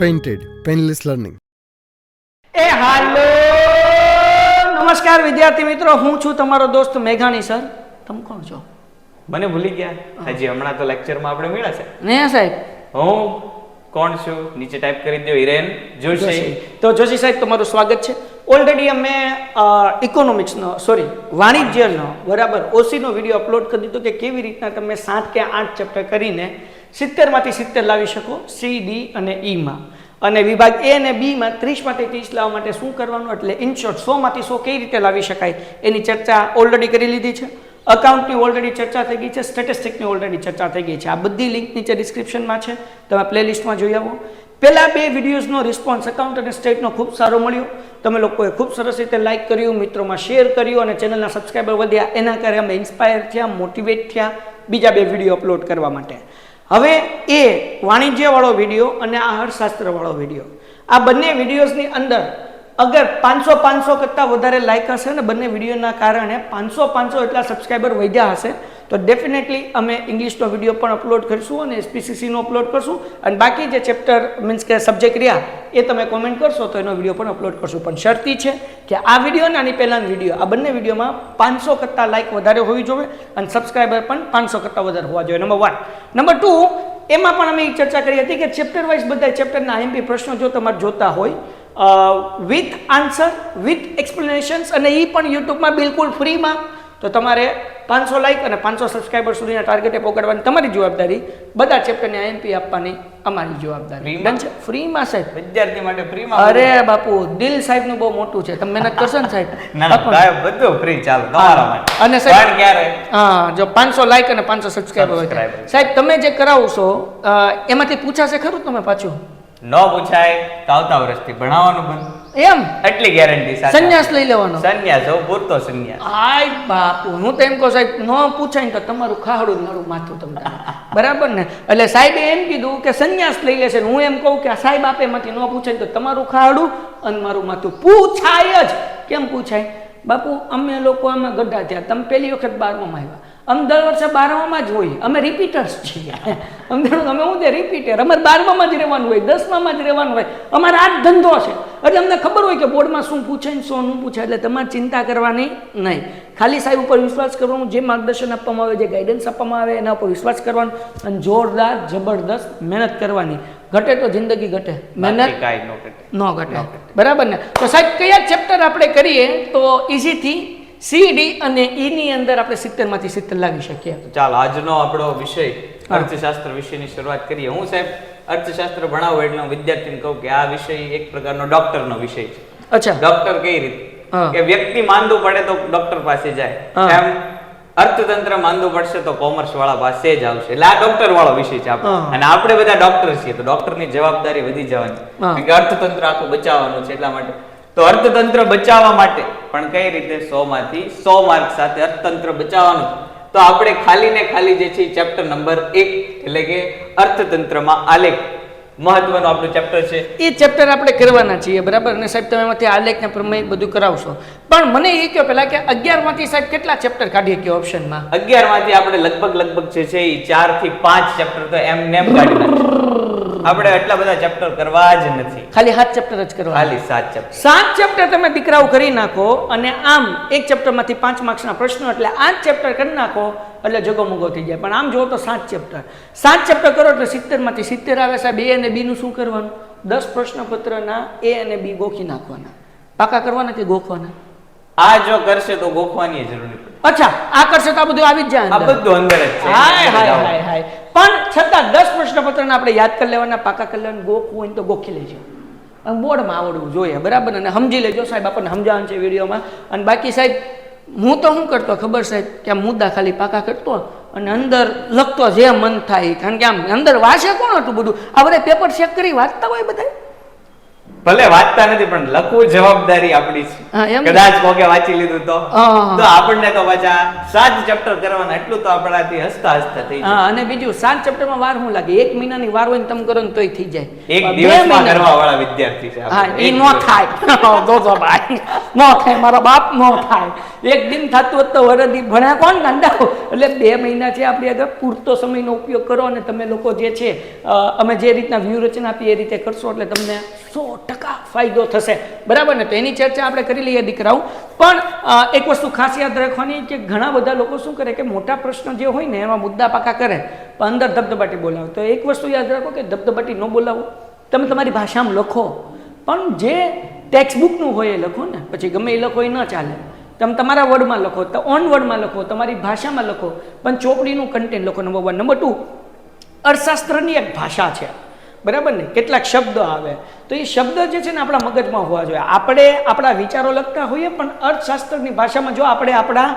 Painted, Painless Learning. એ હાલો નમસ્કાર વિદ્યાર્થી મિત્રો, હું છું તમારો દોસ્ત મેઘાણી સર. તમે કોણ છો? મને ભૂલી ગયા હજી હમણાં તો લેક્ચરમાં આપણે મળ્યા છે ને સાહેબ? હું કોણ છું નીચે ટાઈપ કરી દો, હિરેન જોશી. તો જોશી સાહેબ તમારું સ્વાગત છે. ઓલરેડી અમે ઇકોનોમિક્સનો વાણિજ્યનો બરાબર ઓસીનો વિડીયો અપલોડ કરી દીધો કે કેવી રીતના તમે 7 કે 8 ચેપ્ટર કરીને 70 માંથી 70 લાવી શકો સી, ડી અને ઈમાં, અને વિભાગ એ અને બીમાં 30 માંથી 30 લાવવા માટે શું કરવાનું, એટલે ઇન શોર્ટ 100 માંથી 100 કઈ રીતે લાવી શકાય એની ચર્ચા ઓલરેડી કરી લીધી છે. અકાઉન્ટની ઓલરેડી ચર્ચા થઈ ગઈ છે, સ્ટેટિસ્ટિક્સની ઓલરેડી ચર્ચા થઈ ગઈ છે. આ બધી લિંક નીચે ડિસ્ક્રિપ્શનમાં છે, તમે પ્લેલિસ્ટમાં જોઈ આવો. પહેલા 2 વિડીયોઝનો રિસ્પોન્સ અકાઉન્ટ અને સ્ટેટનો ખૂબ સારો મળ્યો. તમે લોકોએ ખૂબ સરસ રીતે લાઇક કર્યું, મિત્રોમાં શેર કર્યું અને ચેનલના સબસ્ક્રાઈબર વધ્યા. એના કારણે અમે ઇન્સ્પાયર થયા, મોટિવેટ થયા બીજા 2 વિડીયો અપલોડ કરવા માટે. હવે એ વાણિજ્યવાળો વિડીયો અને આ અર્થશાસ્ત્રવાળો વિડીયો, આ બંને વિડીયોઝની અંદર અગર 500 કરતાં વધારે લાઇક હશે ને બંને વિડીયોના કારણે 500 એટલા સબસ્ક્રાઈબર વધ્યા હશે તો ડેફિનેટલી અમે ઇંગ્લિશનો વિડીયો પણ અપલોડ કરીશું અને એસપીસીસીનો અપલોડ કરશું, અને બાકી જે ચેપ્ટર મીન્સ કે સબ્જેક્ટ રહ્યા એ તમે કોમેન્ટ કરશો તો એનો વિડીયો પણ અપલોડ કરશું. પણ શરતી છે કે આ વિડીયો અને આની પહેલાનો વિડીયો, આ બંને વિડીયોમાં 500 કરતાં લાઇક વધારે હોવી જોઈએ અને સબસ્ક્રાઈબર પણ 500 કરતાં વધારે હોવા જોઈએ. નંબર 1. નંબર 2, એમાં પણ અમે ચર્ચા કરી હતી કે ચેપ્ટર વાઇઝ બધા ચેપ્ટરના આઈએમપી પ્રશ્નો જો તમારે જોતા હોય વિથ આન્સર, વિથ એક્સપ્લેનેશન્સ, અને એ પણ યુટ્યુબમાં બિલકુલ ફ્રીમાં, તો તમારે 500 લાઇક અને 500 સબસ્ક્રાઈબર સુધીના ટાર્ગેટે પહોંચાડવાની તમારી જવાબદારી, બધા ચેપ્ટરની આઈએમપી આપવાની અમારી જવાબદારી. ડન છે? ફ્રીમાં સાહેબ, વિદ્યાર્થી માટે ફ્રીમાં. અરે બાપુ, દિલ સાહેબનું બહુ મોટું છે, તમે મહેનત કરશો ને સાહેબ? બધું ફ્રી ચાલો તમારા માટે. અને સાહેબ જો 500 લાઇક અને 500 સબસ્ક્રાઈબર સાહેબ તમે જે કરાવશો એમાંથી પૂછાશે ખરું તમે પાછું? ન પૂછાય તો આવતા વર્ષથી ભણાવવાનું બંધ, એમ એટલી ગેરંટી સાથે. સંન્યાસ લઈ લેવાનો? સંન્યાસ હો, પૂરતો સંન્યાસ. આય બાપુ, હું તો એમ કહું સાહેબ ન પૂછાય ને તો તમારું ખાહડું મારું માથું તમને, બરાબર ને? એટલે સાહેબે એમ કીધું કે સંન્યાસ લઈ લેશે, હું એમ કહું કે સાહેબ આપે એમાંથી ન પૂછાય તો તમારું ખાહડું અને મારું માથું પૂછાય જ. કેમ પૂછાય બાપુ? અમે લોકો આમાં ગઢા થયા, તમે પહેલી વખત 12માં આવ્યા, અમે દર વર્ષે 12માં જ હોય, અમે રિપીટર્સ છીએ. અમે હું તે રિપીટર, અમારે 12માં જ રહેવાનું હોય, 10માં જ રહેવાનું હોય, અમારે આ જ ધંધો છે. એટલે અમને ખબર હોય કે બોર્ડમાં શું પૂછે ને શું ન પૂછે, એટલે તમારે ચિંતા કરવાની નહીં. ખાલી સાહેબ ઉપર વિશ્વાસ કરવાનો, જે માર્ગદર્શન આપવામાં આવે, જે ગાઈડન્સ આપવામાં આવે એના ઉપર વિશ્વાસ કરવાનો અને જોરદાર જબરદસ્ત મહેનત કરવાની. ઘટે તો જિંદગી ઘટે, મહેનત ન ઘટે, બરાબર ને? તો સાહેબ કયા ચેપ્ટર આપણે કરીએ તો ઇઝીથી સી, ડી અને ઈ ની અંદર આપણે 70 માંથી 70 લાવી શકીએ? ચાલો આજનો આપણો વિષય અર્થશાસ્ત્ર વિષયની શરૂઆત કરીએ. હું સાહેબ અર્થશાસ્ત્ર ભણાવું એટલે હું વિદ્યાર્થીને કહું કે આ વિષય એક પ્રકારનો ડોક્ટરનો વિષય છે. અચ્છા, ડોક્ટર કઈ રીતે કે વ્યક્તિ માંદું પડે તો ડોક્ટર પાસે જાય, એમ અર્થતંત્ર માંદું પડશે તો કોમર્સ વાળા પાસે જ આવશે. એટલે આ ડોક્ટર વાળો વિષય છે આપણો, અને આપણે બધા ડોક્ટર છીએ તો ડોક્ટરની જવાબદારી વધી જવાની, કારણ કે અર્થતંત્ર આખું બચાવવાનું છે. એટલા માટે તો અર્થતંત્ર બચાવવા માટે પણ કઈ રીતે 100 માંથી 100 માર્ક સાથે અર્થતંત્ર બચાવવાનું, તો આપણે ખાલી ને ખાલી જે છે ચેપ્ટર નંબર 1 એટલે કે અર્થતંત્રમાં આલેખ, મહત્વનું આપણું ચેપ્ટર છે, એ ચેપ્ટર આપણે કરવાના છીએ, બરાબર? અને સાહેબ તમે એમાંથી આલેખ ને પ્રમેય બધું કરાવશો. પણ મને એ કહો પહેલા કે 11 માંથી સાહેબ કેટલા ચેપ્ટર કાઢીએ કે ઓપ્શનમાં? 11 માંથી આપણે લગભગ જે છે એ 4 થી 5 ચેપ્ટર તો એમને એમ કાઢી નાખીએ. આપણે એટલા બધા ચેપ્ટર કરવા જ નથી, ખાલી 7 ચેપ્ટર જ કરવા. ખાલી 7 ચેપ્ટર. 7 ચેપ્ટર તમે દીકરાઓ કરી નાખો, અને આમ એક ચેપ્ટરમાંથી 5 માર્ક્સના પ્રશ્નો, એટલે 8 ચેપ્ટર કરી નાખો એટલે જગોમગો થઈ જાય. પણ આમ જોવો તો 7 ચેપ્ટર કરો એટલે 70 માંથી 70 આવે. સાહેબ એ અને બી નું શું કરવાનું? 10 પ્રશ્નપત્રના એ અને બી ગોખી નાખવાના. પાકા કરવાના કે ગોખવાના? આ જો કરશે તો ગોખવાની જરૂર નહીં પડે. અચ્છા, આ કરશે તો આ બધું આવી જ જાય, આ બધું અંદર જ છે. હાય. પણ છતાં 10 પ્રશ્નપત્રને આપણે યાદ કરી લેવાના, પાકા કરી લેવાના, ગોખવું હોય તો ગોખી લેજો. બોર્ડમાં આવડવું જોઈએ, બરાબર? અને સમજી લેજો સાહેબ, આપણને સમજાવવાનું છે વિડીયોમાં. અને બાકી સાહેબ હું તો શું કરતો ખબર સાહેબ, કે આ મુદ્દા ખાલી પાકા કરતો અને અંદર લખતો જે મન થાય, કારણ કે આમ અંદર વાંચે કોણ હતું બધું? આ બધા પેપર ચેક કરી વાંચતા હોય બધા. ભલે વાંચતા નથી પણ લખવું જવાબદારી આપણી હા, છે. એમ. કદાચ કોકે વાંચી લીધું તો હા. તો આપણને તો પાછા 7 ચેપ્ટર કરવાના, એટલું તો આપણાથી હસતા થઈ જાય. હા, અને બીજું 7 ચેપ્ટરમાં વાર શું લાગે? 1 મહિનાની વાર હોય ને તમે કરો ને તોય થઈ જાય. એક 2 દિવસમાં મહિના. કરવા વાળા વિદ્યાર્થી છે હા, આપણે. એ એક નો દિવસ. થાય. જોજો ભાઈ, નો થાય, મારા બાપ નો થાય. એક દિન થતું હોત તો વરદી ભણ્યા કોણ ગાંડાઓ? એટલે 2 મહિના છે આપણી આગળ, પૂરતો સમયનો ઉપયોગ કરો અને તમે લોકો જે છે અમે જે રીતના વ્યૂહરચના આપીએ એ રીતે કરશો એટલે તમને 100% ફાયદો થશે, બરાબર ને? તો એની ચર્ચા આપણે કરી લઈએ દીકરાઓ. પણ એક વસ્તુ ખાસ યાદ રાખવાની કે ઘણા બધા લોકો શું કરે કે મોટા પ્રશ્ન જે હોય ને એમાં મુદ્દા પાકા કરે પણ અંદર ધબધબાટી બોલાવો. તો એક વસ્તુ યાદ રાખો કે ધબધબાટી ન બોલાવો, તમે તમારી ભાષામાં લખો, પણ જે ટેક્સ્ટબુકનું હોય એ લખો ને. પછી ગમે એ લખો એ ન ચાલે, તમે તમારા વર્ડમાં લખો, તો ઓન વર્ડમાં લખો, તમારી ભાષામાં લખો, પણ ચોપડીનું કન્ટેન્ટ લખો. નંબર 1. નંબર 2, અર્થશાસ્ત્રની એક ભાષા છે, બરાબર ને? કેટલાક શબ્દો આવે તો એ શબ્દ જે છે ને આપણા મગજમાં હોવા જોઈએ. આપણે આપણા વિચારો લખતા હોઈએ પણ અર્થશાસ્ત્રની ભાષામાં જો આપણે આપણા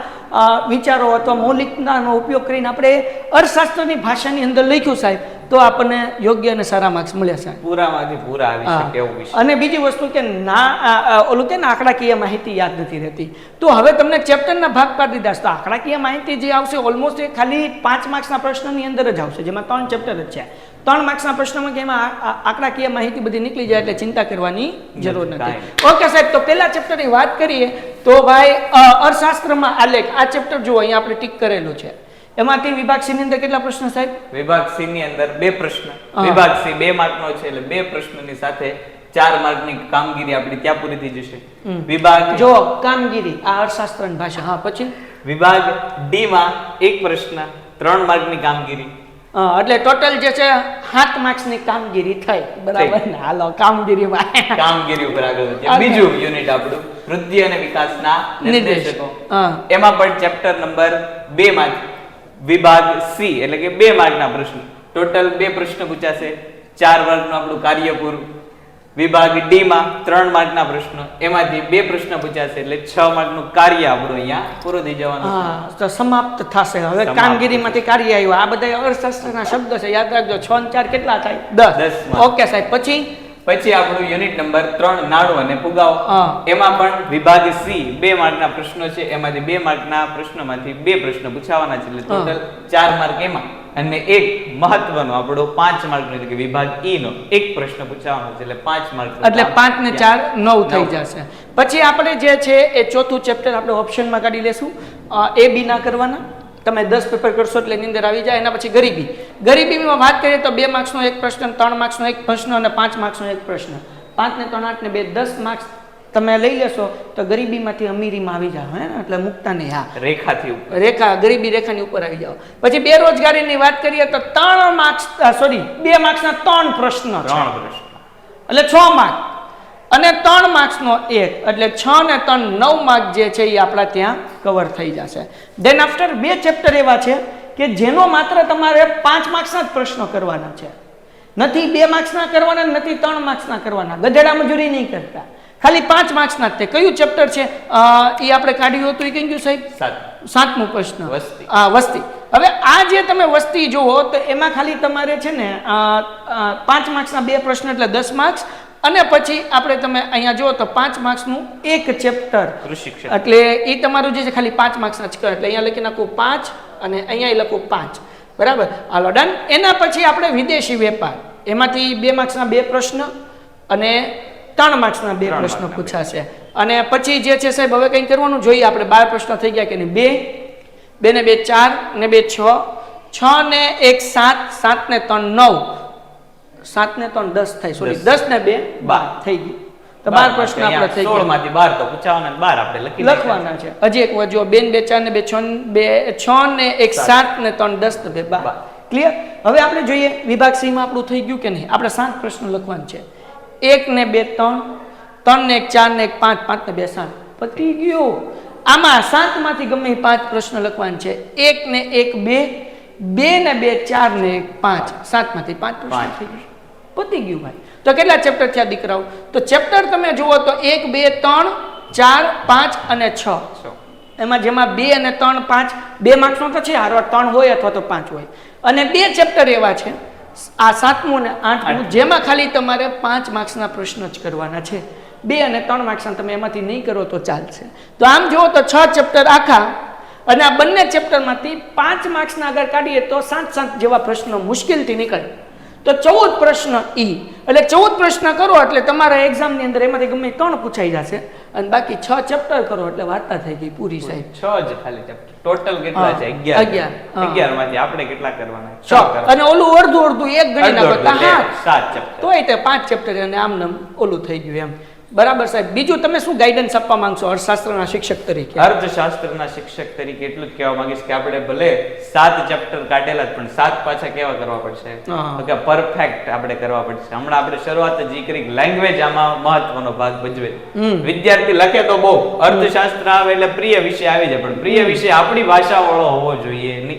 વિચારો અથવા મૌલિકતાનો ઉપયોગ કરીને આપણે અર્થશાસ્ત્રની ભાષાની અંદર લખ્યું સાહેબ, તો આપણને યોગ્ય અને સારા માર્ક્સ મળ્યા સાહેબ. પૂરામાંથી પૂરા આવી શકે એવું વિષય. અને બીજી વસ્તુ કે ઓલું કે આંકડાકીય માહિતી યાદ નથી રહેતી, તો હવે તમને ચેપ્ટરના ભાગ પાડી દીધા છે. તો આંકડાકીય માહિતી જે આવશે ઓલમોસ્ટ એ ખાલી 5 માર્ક્સના પ્રશ્નની અંદર જ આવશે, જેમાં 3 ચેપ્ટર જ છે. 3 માર્ક્સના પ્રશ્નમાં કે એમાં આંકડાકીય માહિતી બધી નીકળી જાય એટલે ચિંતા કરવાની જરૂર નથી. ઓકે સાહેબ, તો પહેલા ચેપ્ટરની વાત કરીએ તો ભાઈ અર્થશાસ્ત્રમાં આલેખ, આ ચેપ્ટર જુઓ, અહીંયા આપણે ટીક કરેલું છે. એમાંથી વિભાગ સી ની અંદર કેટલા પ્રશ્ન સાહેબ? વિભાગ સી ની અંદર 2 પ્રશ્ન. વિભાગ સી 2 માર્કનો છે એટલે 2 પ્રશ્નની સાથે 4 માર્કની કામગીરી આપણી ત્યાં પૂરી થઈ જશે. વિભાગ જો કામગીરી આ અર્થશાસ્ત્રની ભાષા. હા, પછી વિભાગ ડી માં 1 પ્રશ્ન 3 માર્કની કામગીરી. એટલે ટોટલ જે છે 7 માર્ક્સની કામગીરી થઈ, બરાબર ને? હાલો કામગીરીમાં કામગીરી ઉપર આગળ વધીએ. બીજું યુનિટ આપણું વૃદ્ધિ અને વિકાસના નિર્દેશકો. હા. એમાં પણ ચેપ્ટર નંબર 2 માં વિભાગ સી એટલે કે 2 માર્કના પ્રશ્ન. ટોટલ 2 પ્રશ્ન પૂછાશે, 4 માર્કનું આપણું કાર્ય પૂરું. વિભાગ ડી માં 3 માર્કના પ્રશ્ન, એમાંથી 2 પ્રશ્ન પૂછાશે એટલે 6 માર્કનું કાર્ય આપણું અહીંયા પૂરું થઈ જવાનું છે. હા, તો સમાપ્ત થશે. હવે સમાપ્ત કામગીરીમાંથી કાર્ય આવ્યું. આ બધા અર્થશાસ્ત્રના શબ્દ છે, યાદ રાખજો. 6 અને 4 કેટલા થાય? 10. 10 mark. ઓકે સાહેબ, પછી આપણું યુનિટ નંબર 3 નાણું અને ફુગાવો. હા. એમાં પણ વિભાગ સી 2 માર્કના પ્રશ્નો છે, એમાંથી 2 માર્કના પ્રશ્નોમાંથી 2 પ્રશ્ન પૂછાવાના છે એટલે ટોટલ 4 માર્ક એમાં, અને એક મહત્વનો આપણો 5 માર્કનો એટલે કે વિભાગ ઈ નો એક પ્રશ્ન પૂછાવાનો છે એટલે 5 માર્ક. એટલે 5 ને 4 9 થઈ જશે. પછી આપણે જે છે એ ચોથું ચેપ્ટર આપણે ઓપ્શનમાં કાઢી લેશું. એ બી ના કરવાના, તમે 10 પેપર કરશો એટલે એની અંદર આવી જાય. એના પછી ગરીબી. ગરીબીમાં વાત કરીએ તો 2 માર્ક્સનો એક પ્રશ્ન, 3 માર્ક્સનો એક પ્રશ્ન અને 5 માર્ક્સનો એક પ્રશ્ન. 5 ને 3 8 ને 2 10 માર્ક્સ તમે લઈ લેશો તો ગરીબીમાંથી અમીરીમાં આવી જાવ, હે ને? એટલે મુકતા નહીં. હા, રેખાથી ઉપર. રેખા, ગરીબી રેખાની ઉપર આવી જાવ. પછી બેરોજગારીની વાત કરીએ તો 3 માર્ક્સ, સોરી 2 માર્ક્સના 3 પ્રશ્નો છે. 3 પ્રશ્ન એટલે 6 માર્ક અને 3 માર્ક્સનો એક, એટલે 6 ને 3 9 માર્ક જે છે એ આપણા ત્યાં કવર થઈ જશે. દેન આફ્ટર 2 ચેપ્ટર એવા છે કે જેનો માત્ર તમારે 5 માર્ક્સના જ પ્રશ્નો કરવાના છે. નથી 2 માર્ક્સના કરવાના, નથી 3 માર્ક્સના કરવાના. ગધેડા મજૂરી નહીં કરતા, ખાલી 5 માર્ક્સના જ. તે કયું ચેપ્ટર છે એ આપણે કાઢ્યું હતું? એ કઈ ગયું સાહેબ? 7મો પ્રશ્ન, વસ્તી. વસ્તી. હવે આ જે તમે વસ્તી જુઓ તો એમાં ખાલી તમારે છે ને 5 માર્ક્સના 2 પ્રશ્ન એટલે 10 માર્ક્સ, અને પછી આપણે તમે અહીંયા જુઓ તો 5 માર્ક્સનું એક ચેપ્ટર કૃષિ ક્ષેત્ર, એટલે એ તમારું જે છે ખાલી 5 માર્ક્સના જ કરે. એટલે અહીંયા લખી નાખું 5 અને અહીંયા લખું 5, બરાબર? હાલો ડન. એના પછી આપણે વિદેશી વેપાર, એમાંથી 2 માર્ક્સના 2 પ્રશ્ન અને 3 માર્ક્સના 2 પ્રશ્નો પૂછાશે. અને પછી જે છે સાહેબ હવે કંઈ કરવાનું જોઈએ આપણે. 12 પ્રશ્નો થઈ ગયા કે નહીં? 2 ને 2 4 ને 2 6, 6 ને 1 7, 7 ને 3 9, 7 ને 3 10 થાય, સોરી 10 ને 2 12 થઈ ગયું. તો 12 પ્રશ્ન આપણે થઈ ગયા. 16 માંથી 12 તો પૂછાવાના, 12 આપણે લખવાના છે. હજી એક વાર જો 2 ને 2 4 ને 2 6 ને 1 7 ને 3 10 ને 2 12. ક્લિયર? હવે આપણે જોઈએ વિભાગ સી માં આપણું થઈ ગયું કે નહીં? આપણે 7 પ્રશ્નો લખવાના છે. 1 ને 2 3, 3 ને 1 4 ને 1 5, 5 ને 2 7. પતી ગયું. આમાં 7 માંથી ગમે 5 પ્રશ્ન લખવાના છે. 1 ને 1 2, 2 ને 2 4 ને 1 5, 7 માંથી 5 પ્રશ્ન થઈ ગયું. પતી ગયું ભાઈ. તો કેટલા ચેપ્ટર થયા દીકરાઓ? તો ચેપ્ટર તમે જુઓ તો 1 2 3 4 5 અને 6. એમાં જેમાં 2 અને 3 5 2 માર્ક્સનો તો છે, હારો 3 હોય અથવા તો 5 હોય. અને 2 ચેપ્ટર એવા છે આ 7મું અને 8મું, જેમાં ખાલી તમારે 5 માર્ક્સના પ્રશ્નો જ કરવાના છે. 2 અને 3 માર્ક્સના તમે એમાંથી નહીં કરો તો ચાલશે. તો આમ જુઓ તો 6 ચેપ્ટર આખા, અને આ બંને ચેપ્ટરમાંથી 5 માર્ક્સના આગળ કાઢીએ તો 7 જેવા પ્રશ્નો મુશ્કેલથી નીકળે. તો 14 પ્રશ્ન એટલે 14 પ્રશ્ન કરો એટલે તમારા એક્ઝામની અંદર એમાંથી ગમે 3 પૂછાઈ જશે, અને બાકી 6 ચેપ્ટર કરો એટલે વાર્તા થઈ ગઈ પૂરી સાહેબ. 6 જ ખાલી ચેપ્ટર. ટોટલ કેટલા છે? 11. 11 માંથી આપણે કેટલા કરવાના? 6. અને ઓલું અડધું એક ગણી નાખો તો 7 ચેપ્ટર. તોય તે 5 ચેપ્ટર અને આમ નામ ઓલું થઈ ગયું એમ. બરાબર સાહેબ. બીજું તમે શું ગાઈડન્સ આપવા માંગશો અર્થશાસ્ત્રના શિક્ષક તરીકે? અર્થશાસ્ત્રના શિક્ષક તરીકે એટલું જ કહેવા માંગીશ કે આપણે ભલે 7 ચેપ્ટર કાઢેલા જ, પણ 7 પાછા કેવા કરવા પડશે? કે પરફેક્ટ આપણે કરવા પડશે. હમણાં આપણે શરૂઆત જ કરી, લેંગ્વેજ આમાં મહત્વનો ભાગ ભજવે. વિદ્યાર્થી લખે તો બહુ, અર્થશાસ્ત્ર આવે એટલે પ્રિય વિષય આવી જાય, પણ પ્રિય વિષય આપણી ભાષા વાળો હોવો જોઈએ,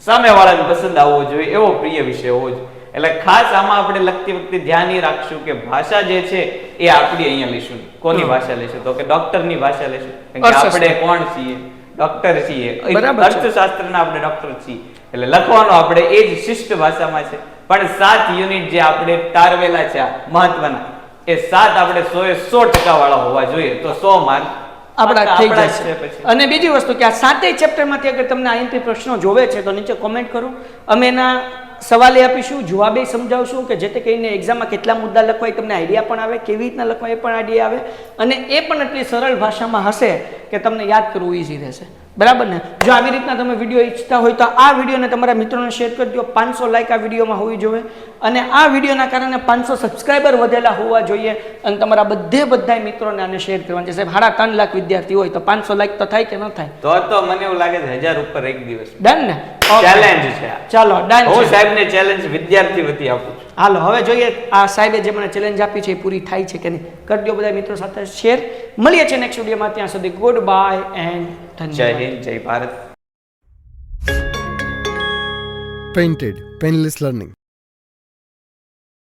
સામે વાળાને પસંદ આવવો જોઈએ એવો પ્રિય વિષય હોવો જોઈએ. એટલે ખાસ આમાં આપણે લખતી વખતે ધ્યાન એ રાખશું કે ભાષા જે છે એ આપણી અહીંયા લઈશું. કોની ભાષા લઈશું? તો કે ડોક્ટરની ભાષા લઈશું. આપણે કોણ છીએ? ડોક્ટર છીએ. અર્થશાસ્ત્રના આપણે ડોક્ટર છીએ, એટલે લખવાનો આપણે એ જ શિષ્ટ ભાષામાં છે. પણ 7 યુનિટ જે આપણે તારવેલા છે મહત્વના, એ 7 આપણે 100% વાળા હોવા જોઈએ, તો 100 માર્ક આપણા થઈ જશે. અને બીજી વસ્તુ કે આ 7 ચેપ્ટરમાંથી અગર તમને આઈએમપી પ્રશ્નો જોવે છે તો નીચે કોમેન્ટ કરો, અમે એના સવાલે આપીશું, જવાબે સમજાવશું કે જેથી કરીને એક્ઝામમાં કેટલા મુદ્દા લખવા એ તમને આઈડિયા પણ આવે, કેવી રીતના લખવા એ પણ આઈડિયા આવે, અને એ પણ એટલી સરળ ભાષામાં હશે કે તમને યાદ કરવું ઈઝી રહેશે. બરાબર ને? જો આવી રીતના તમે વિડીયો ઈચ્છતા હોય તો આ વિડીયોને તમારા મિત્રોને શેર કરજો. 500 લાઈક આ વિડીયોમાં હોવી જોઈએ, અને આ વિડીયોના કારણે 500 સબસ્ક્રાઈબર વધેલા હોવા જોઈએ, અને તમારા બધા મિત્રોને આને શેર કરવાનું છે. સાહેબ 3.5 લાખ વિદ્યાર્થી હોય તો 500 લાઈક તો થાય કે ન થાય? તો મને એવું લાગે છે 1000 ઉપર એક દિવસ. ડન ને? ચેલેન્જ છે. ચાલો ડન. હું સાહેબને ચેલેન્જ વિદ્યાર્થી વતી આપું છું. હાલો હવે જોઈએ આ સાહેબે જે મને ચેલેન્જ આપી છે એ પૂરી થાય છે કે નહીં. કરજો બધા મિત્રો સાથે શેર. મળીએ છીએ નેક્સ્ટ વિડીયોમાં. ત્યાં સુધી ગુડ બાય એન્ડ ધન્યવાદ. જય હિન્દ, જય ભારત. Painted Painless Learning.